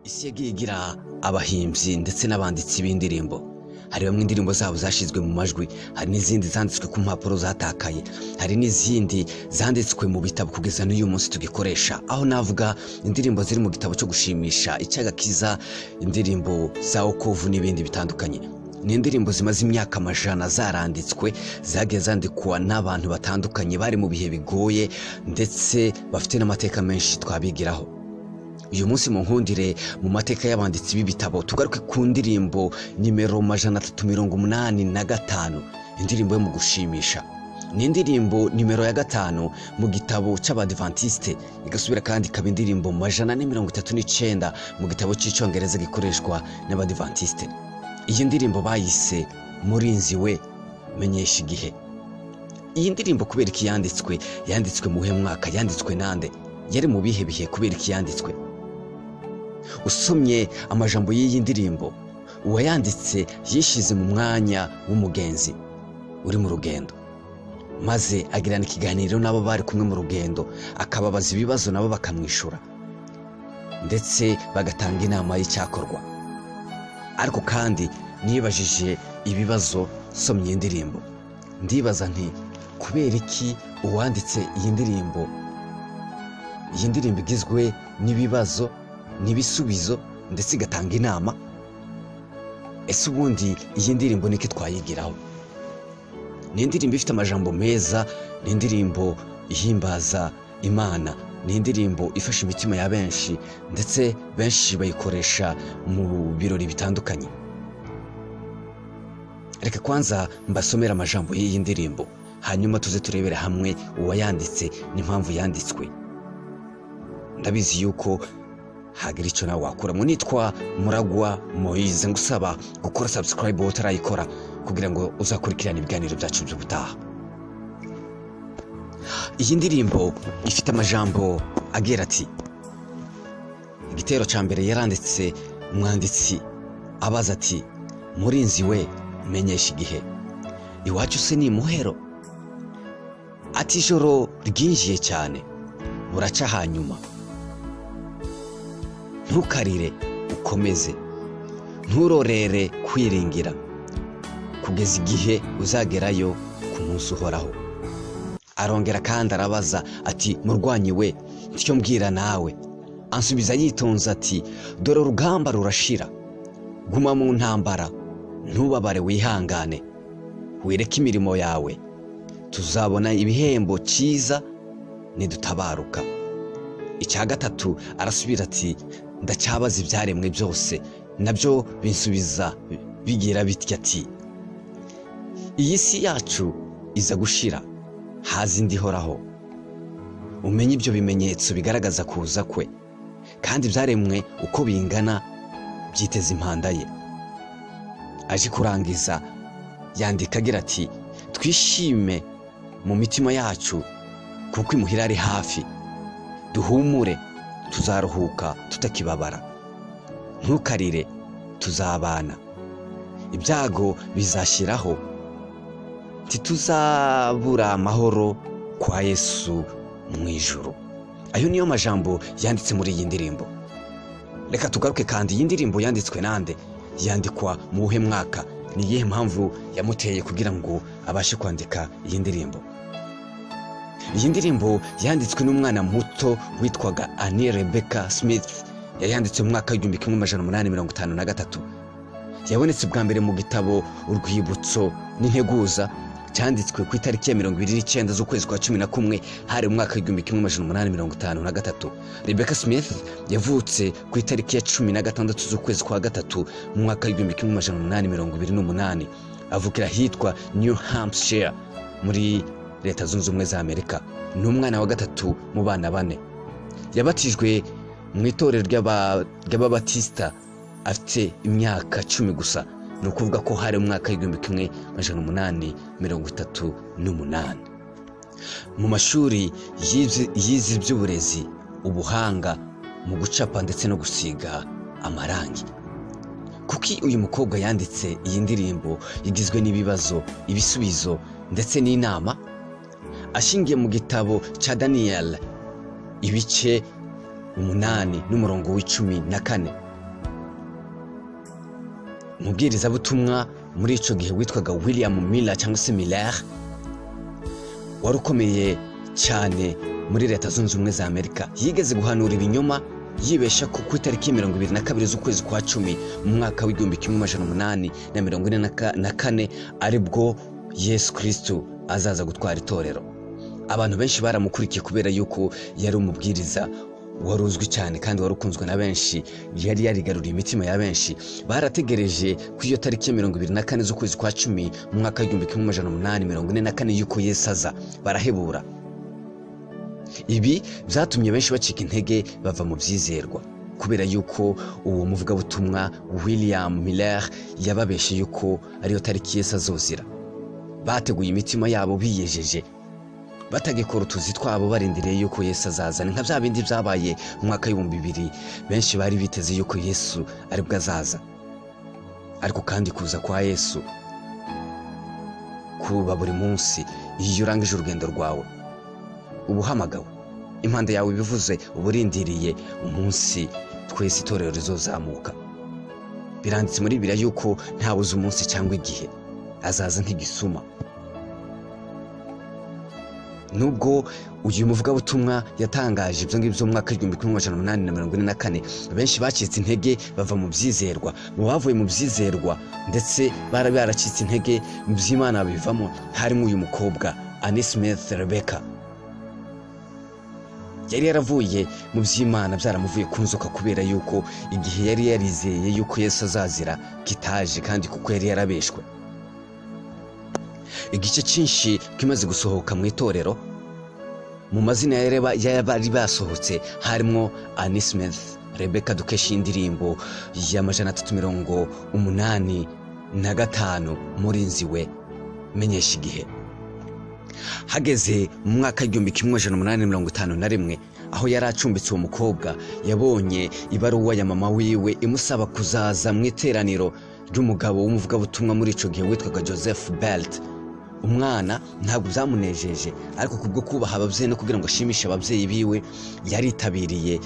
isi yagiye igira abahimbyi ndetse n'abanditsi b'indirimbo. Hari bamwe indirimbo zabo zashizwe mu majwi, hari n'izindi zanditswe ku mpapuro zatakaye, hari n'izindi zanditswe mu bitabo kugeza n'uyu munsi tugikoresha. Aho navuga indirimbo ziri mu gitabo cyo gushimisha, icyagakiza, indirimbo za okovu n'ibindi bitandukanye. Ni indirimbo zimaze imyaka amajana zaranditswe, zagiye zandikwa n'abantu batandukanye bari mu bihe bigoye ndetse bafite n'amateka menshi twabigiraho. Uyu munsi mu nkundire mu mateka y'abanditsi b'ibitabo tugaruke ku ndirimbo nimero 385, indirimbo yo mu gushimisha. Ni indirimbo nimero ya 5 mu gitabo cy'Abadventiste, igasubira kandi ikaba indirimbo 139 mu gitabo cy'icyongereza gikoreshwa n'Abadventiste. Iyi ndirimbo bayise Murinzi we menyesha igihe. Iyi ndirimbo kubera iki yanditswe mu mwaka, yanditswe nande, yari mu bihe bihe kubera iki yanditswe. Usomye amajambo y'iyi ndirimbo, uwayanditse yishize mu mwanya w'umugenzi uri mu rugendo, maze agirana ikiganiro nabo bari kumwe mu rugendo, akababaza ibibazo nabo bakamwishura ndetse bagatanga inama y'icyakorwa. Ariko kandi nibajije ibibazo somye indirimbo, ndibaza nti kubera iki uwanditse iyi ndirimbo igizwe n'ibibazo n'ibisubizo ndetse igatanga inama? Ese ubundi iyi ndirimbo niki twayigiraho? Ni indirimbo ifite amajambo meza, ni indirimbo ihimbaza Imana, ni indirimbo ifasha imitima ya benshi ndetse benshi bayikoresha mu birori bitandukanye. Reka kwanza mbasomera amajambo y'iyi ndirimbo, hanyuma tuze turebera hamwe uwayanditse n'impamvu yanditswe. Ndabizi yuko hagira icyo nawe wakuramo. Nitwa Muragwa Moise, ngusaba gukora subscribe utarayikora kugira ngo uzakurikirane ibiganiro byacu by'ubutaha. Iyi ndirimbo ifite amajambo agira ati: igitero cya mbere yaranditse umwanditsi abaza ati, murinzi we menyesha igihe, iwacu se ni muhero? Ati ijoro ryinjiye cyane buraca hanyuma, ntukarire ukomeze, nturorere kwiringira kugeza igihe uzagerayo ku munsi uhoraho. Arongera kandi arabaza ati, murwanyi we ntyo mbwira nawe? Ansubiza yitonze ati, dore urugamba rurashira, guma mu ntambara, ntubabare wihangane, wireke imirimo yawe, tuzabona ibihembo cyiza nidutabaruka. Icya gatatu arasubira ati, ndacyabaza ibyaremwe byose, nabyo binsubiza bigira bitya ati, iyi si yacu iza gushira, haza indi ihoraho. Umenye ibyo bimenyetso bigaragaza kuza kwe, kandi ibyaremwe uko bingana byiteze impanda ye. Aje kurangiza yandika agira ati, twishime mu mitima yacu kuko imuhira ari hafi, duhumure tuzaruhuka tutakibabara, ntukarire tuzabana, ibyago bizashyiraho, tituzabura amahoro kwa Yesu mu ijuru. Ayo niyo majambo yanditse muri iyi ndirimbo. Reka tugaruke kandi, iyi ndirimbo yanditswe nande, yandikwa mu uhe mwaka, ni iyihe mpamvu yamuteye kugira ngo abashe kwandika iyi ndirimbo? Iyi ndirimbo yanditswe n'umwana muto witwaga Annie Rebecca Smith, yayanditse mu mwaka w'1853. Yabonetse bwa mbere mu gitabo Urwibutso n'Integuza, cyanditswe ku itariki ya 29 z'ukwezi kwa 11 hari mu mwaka w'1853. Rebecca Smith yavutse ku itariki ya 16 z'ukwezi kwa 3 mu mwaka w'1828, avukira hitwa New Hampshire muri Leta Zunze Ubumwe za Amerika. Ni umwana wa gatatu mu bana bane. Yabatijwe mu itorero ry'Ababatisita afite imyaka 10 gusa, ni ukuvuga ko hari mu mwaka w'1838. Mu mashuri yize iby'uburezi, ubuhanga mu gucapa ndetse no gusiga amarangi. Kuki uyu mukobwa yanditse iyi ndirimbo igizwe n'ibibazo, ibisubizo ndetse n'inama? Ashingiye mu gitabo cya Daniel ibice 8 n'umurongo w'14, umubwirizabutumwa muri icyo gihe witwaga William Miller cyangwa se Miller, wari ukomeye cyane muri Leta Zunze Ubumwe za Amerika. Yigeze guhanura ibinyoma yibesha ko ku itariki 22 z'ukwezi kwa 10 mu mwaka w'1844 aribwo Yesu Kristo azaza gutwara itorero. Abantu benshi baramukurikiye kubera yuko yari umubwiriza wari uzwi cyane kandi wari ukunzwe na benshi, yari yarigaruriye imitima ya benshi. Barategereje ku iyo tariki 24 z'ukwezi kwa 10 mu mwaka w'1844 yuko Yesu aza, barahebura. Ibi byatumye benshi bacika intege bava mu byizerwa kubera yuko uwo muvugabutumwa William Miller yababeshe yuko ariyo tariki Yesu azozira. Bateguye imitima yabo biyejeje, batagikora utuzi twabo barindiriye yuko Yesu azaza. Ni nka bya bindi byabaye mu mwaka w'2000, benshi bari biteze yuko Yesu aribwo azaza. Ariko kandi kuza kwa Yesu kuba buri munsi. Iyo urangije urugendo rwawe ubuhamagawe, impanda yawe bivuze uburindiriye umunsi twese itorero rizozamuka. Biranditse muri Bibiliya yuko ntawe uzi umunsi cyangwa igihe, azaza nk'igisuma. Nubwo uyu muvugabutumwa yatangaje ibyo ngibyo mu mwaka w'1844, benshi bacitse intege bava mu byizerwa. Mu bavuye mu byizerwa ndetse baracitse intege mu by'Imana bivamo harimo uyu mukobwa Annie Smith Rebecca. Yari yaravuye mu by'Imana byaramuvuye ku nzoka kubera yuko igihe yari yarizeye yuko Yesu azazira kitaje, kandi kuko yari yarabeshwe. Igice cyinshi kimaze gusohoka mu itorero, mu mazina y'abari basohotse harimo Annie Smith Rebecca dukesha indirimbo ya 385 Murinzi we menyesha igihe. Hageze mu mwaka w'1851 aho yari acumbitse uwo mukobwa, yabonye ibaruwa ya mama wiwe imusaba kuzaza mu iteraniro ry'umugabo w'umuvugabutumwa muri ico gihe witwaga Joseph Belt. Umwana ntabwo byamunejeje, ariko kubwo kubaha ababyeyi no kugira ngo ashimishe ababyeyi biwe, yaritabiriye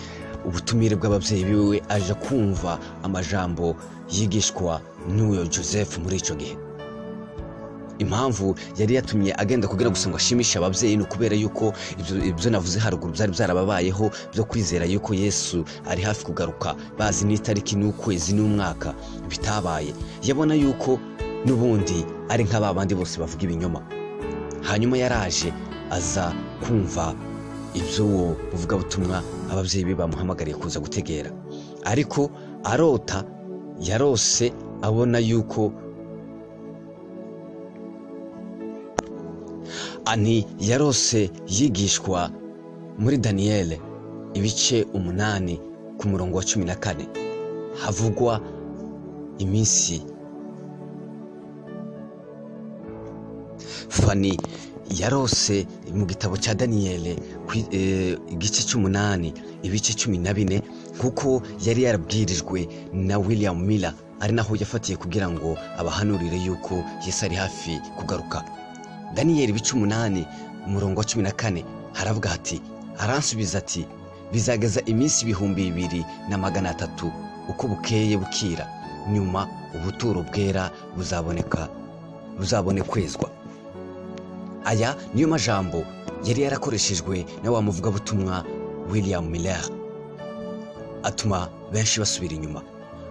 ubutumire bw'ababyeyi biwe, aje kumva amajambo yigishwa n'uyo Joseph muri ico gihe. Impamvu yari yatumye agenda kugira gusa ngo ashimishe ababyeyi ni ukubera yuko ibyo navuze haruguru byari byarababayeho byo kwizera yuko Yesu ari hafi kugaruka, bazi n'itariki n'ukwezi n'umwaka bitabaye. Yabona yuko n'ubundi ari nk'abandi bose bavuga ibinyoma. Hanyuma yaraje aza kumva ibyo uwo muvugabutumwa ababyeyi be bamuhamagariye kuza gutegera, ariko yarose abona yuko Ani yarose yigishwa muri Daniel ibice 8 ku murongo wa 14 havugwa iminsi. Fani yarose mu gitabo cya Daniel igice 8 ibice 14 kuko yari yarabwirijwe na William Miller, ari naho yafatiye kugira ngo abahanurire yuko Yesu ari hafi kugaruka. Daniel ibice 8 umurongo wa 14 haravuga ati, aransubiza ati, bizageza iminsi 2300 uko bukeye bukira, nyuma ubuturo bwera buzabonekwezwa. Aya niyo majambo yari yarakoreshejwe na wa muvugabutumwa William Miller, atuma benshi basubira inyuma.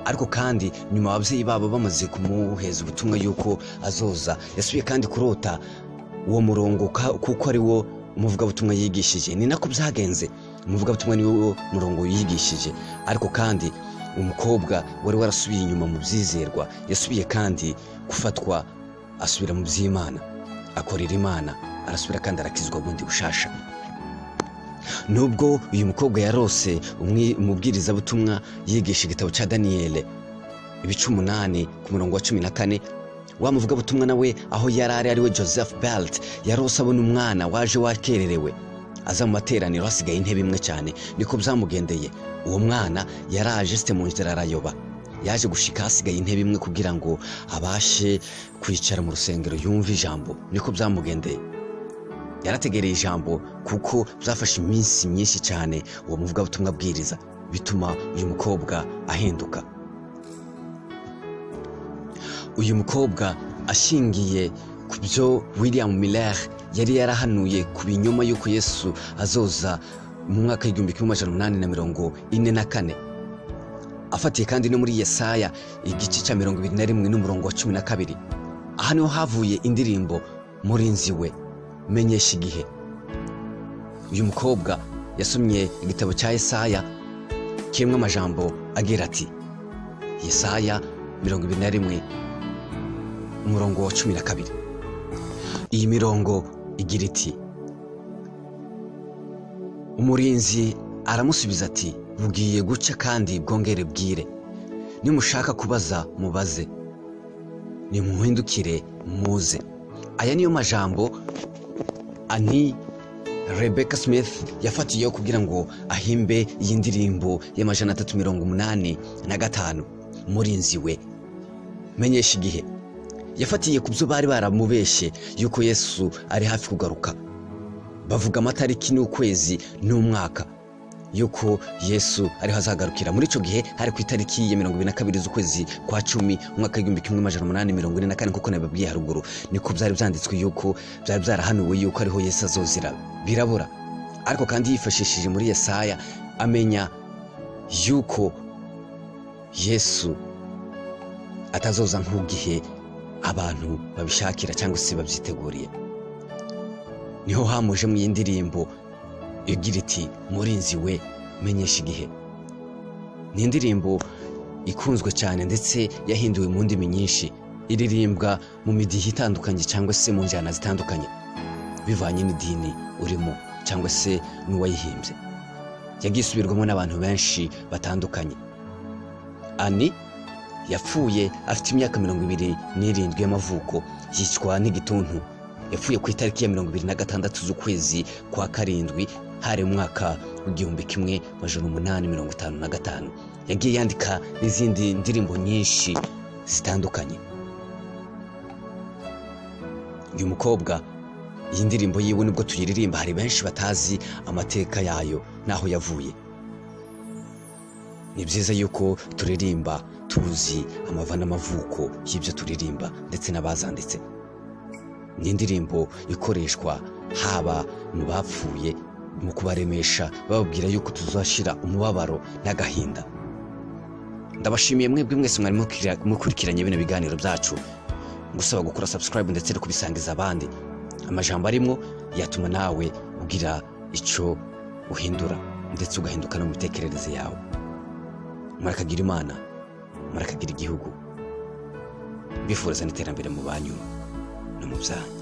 Ariko kandi nyuma ababyeyi babo bamaze kumuheza ubutumwa yuko azoza, yasubiye kandi kurota uwo murongo kuko ari wo umuvugabutumwa yigishije. Ni nako byagenze, umuvugabutumwa ni wo murongo yigishije. Ariko kandi umukobwa wari warasubiye inyuma mu byizerwa, yasubiye kandi gufatwa, asubira mu by'Imana, akorera Imana, arasubira kandi arakizwa bundi bushasha. Nubwo uyu mukobwa yarose umubwirizabutumwa yigisha igitabo cya Daniel ibice 8 ku murongo wa 14, wa muvugabutumwa nawe aho yarari ari we Joseph Belt yarose abona umwana waje wakererewe aza mu materaniro hasigaye intebe imwe cyane. Niko byamugendeye, uwo mwana yaraje site mu nzira arayoba, yaje gushika hasigaye intebe imwe kugira ngo abashe kwicara mu rusengero yumva ijambo. Niko byamugendeye, yarategereye ijambo kuko byafashe iminsi myinshi cyane uwo muvugabutumwa abwiriza, bituma uyu mukobwa ahinduka. uyu mukobwa ashingiye ku byo William Miller yari yarahanuye ku binyoma y'uko Yesu azoza mu mwaka w'igihumbi kimwe amajana umunani na mirongo ine na kane, afatiye kandi no muri Yesaya igice cya 21 n'umurongo wa 12. Aha niho havuye indirimbo Murinzi we menyesha igihe. Uyu mukobwa yasomye igitabo cya Yesaya kirimo amajambo agira ati, Yesaya 21 umurongo wa 12. Iyi mirongo igira iti, umurinzi aramusubiza ati, bugiye guca kandi bwongere bwire, nimushaka kubaza mubaze, nimuhindukire muze. Aya niyo majambo Annie Rebecca Smith yafatiyeho kugira ngo ahimbe iyi ndirimbo y'amajana 385, Murinzi we menyesha igihe. Yafatiye ku byo bari baramubeshye yuko Yesu ari hafi kugaruka, bavuga amatariki n'ukwezi n'umwaka yuko Yesu ari hazagarukira. Muri ico gihe hari ku itariki ya 22 z'ukwezi kwa 10 umwaka w'igihumbi kimwe amajana 844, kuko nababwiye haruguru niko byari byanditswe yuko byari byarahanuwe yuko ariho Yesu azozira. Birabura, ariko kandi yifashishije muri Yesaya amenya yuko Yesu atazoza nk'ugihe abantu babishakira cyangwa se babyiteguriye. Niho hamuje mu indirimbo igira iti, Murinzi we menyesha igihe. Ni indirimbo ikunzwe cyane ndetse yahinduwe mu ndimi nyinshi, iririmbwa mu midihe itandukanye cyangwa se mu njyana zitandukanye bivanye n'idini urimo cyangwa se n'uwayihimbye. Yagiye isubirwamo n'abantu benshi batandukanye. Annie yapfuye afite imyaka 27 y'amavuko, yicwa n'igituntu. Yapfuye ku itariki ya 26 z'ukwezi kwa 7 hari mu mwaka w'igihumbi kimwe amajana 855. Yagiye yandika n'izindi ndirimbo nyinshi zitandukanye. Uyu mukobwa, iyi ndirimbo yiwe nibwo tuyiririmba, hari benshi batazi amateka yayo naho yavuye. Ni byiza yuko turirimba tuzi amava n'amavuko y'ibyo turirimba ndetse n'abazanditse. Ni indirimbo ikoreshwa haba mu bapfuye mu kubaremesha, bababwira yuko tuzashira umubabaro n'agahinda. Ndabashimiye mwebwe mwese mwari mukurikiranye bino biganiro byacu, ngusaba gukora subscribe ndetse no kubisangiza abandi. Amajambo arimo yatuma nawe ugira icyo uhindura ndetse ugahinduka no mu mitekerereze yawe. Murakagira Imana, murakagira igihugu, bifuriza n'iterambere mu banyu no mu byanyu.